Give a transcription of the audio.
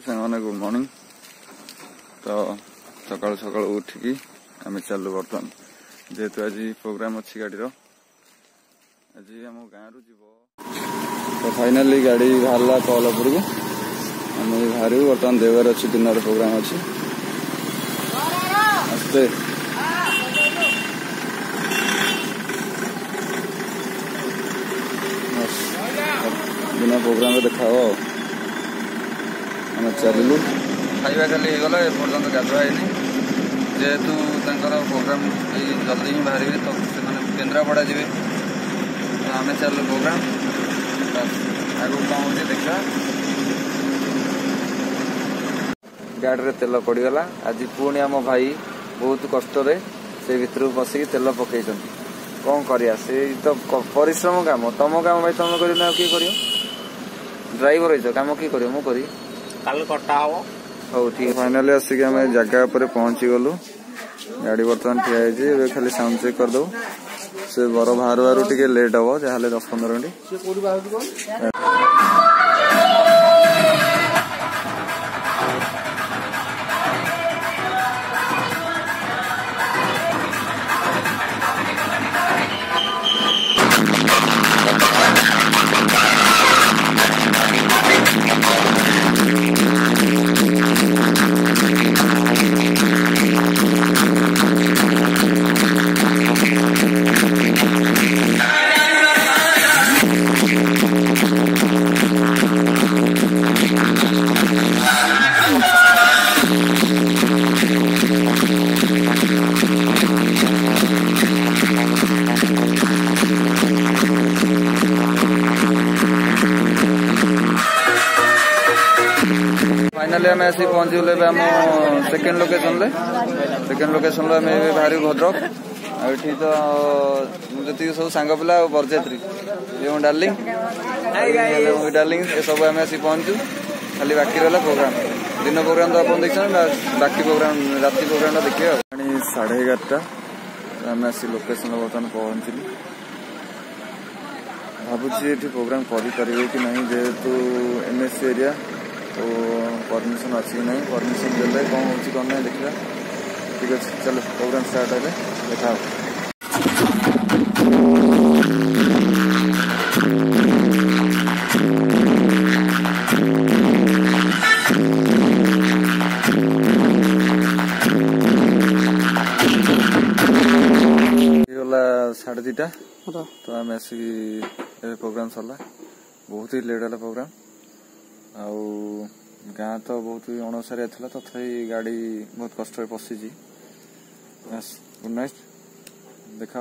सांगने good morning. तो सकाल सकाल उठिकी आम चलु बर्तमान जेहेतु आज प्रोग्राम अच्छी गाड़ी आज आम गाँव रु जीव। तो फाइनाली गाड़ी बाहर कलपुर को आम बाहर बर्तमान देवर अच्छी दिन प्रोग्राम अच्छी आस्ते दिन प्रोग्राम देखा चलू खाଇବା खाली गला एपर्तंत गाधुआ है जेहेतु प्रोग्राम जल्दी ही बाहर तो से केन्द्रापड़ा जी तो आम चलू प्रोग्राम आगू कौन हो देखा। गाड़ी तेल पड़गला आज पुणी आम भाई बहुत कष्ट से भर बसिक तेल पकई कौन करिया से तो परिश्रम काम तुम काम भाई तुम कर किए कर ड्राइवर हो कम किए कर मु करी कल कटा हम हौ ठीक। फाइनाली आसिक आम जगह पर पहुंची गलु गाड़ी बर्तमान ठिया है खाली साउंड चेक करदे से बर बाहर बाहर टे लेट हम जहाँ 10-15 मिनट। फाइनाली आम आसी पहुँचल आम सेकेंड लोकेशन आम बाहर भद्रक आठी तो जी सब सांग पिला बरजात्री डार्लिंग डार्लिंग ये सब आम आसी पहुँचू खाली बाकी रहा प्रोग्राम दिन प्रोग्राम तो आप देखते बाकी प्रोग्राम राति प्रोग्राम देखिए 11:30 आम आसी लोकेशन बर्तमान पहुँचलु भावुँ ये प्रोग्राम करें कि नहीं जेहेतु एनएससी एरिया तो परमिशन अच्छी नहीं परमिशन देते कौन हो देखा ठीक अच्छे चलो प्रोग्राम स्टार्ट है देखा। गला 2:30 तो आम आसिक प्रोग्राम सरला बहुत ही लेट है प्रोग्राम आउ गाँ तो बहुत ही अणसारिया था तथापि गाड़ी बहुत कष्ट पशिची। गुड नाइट देखा।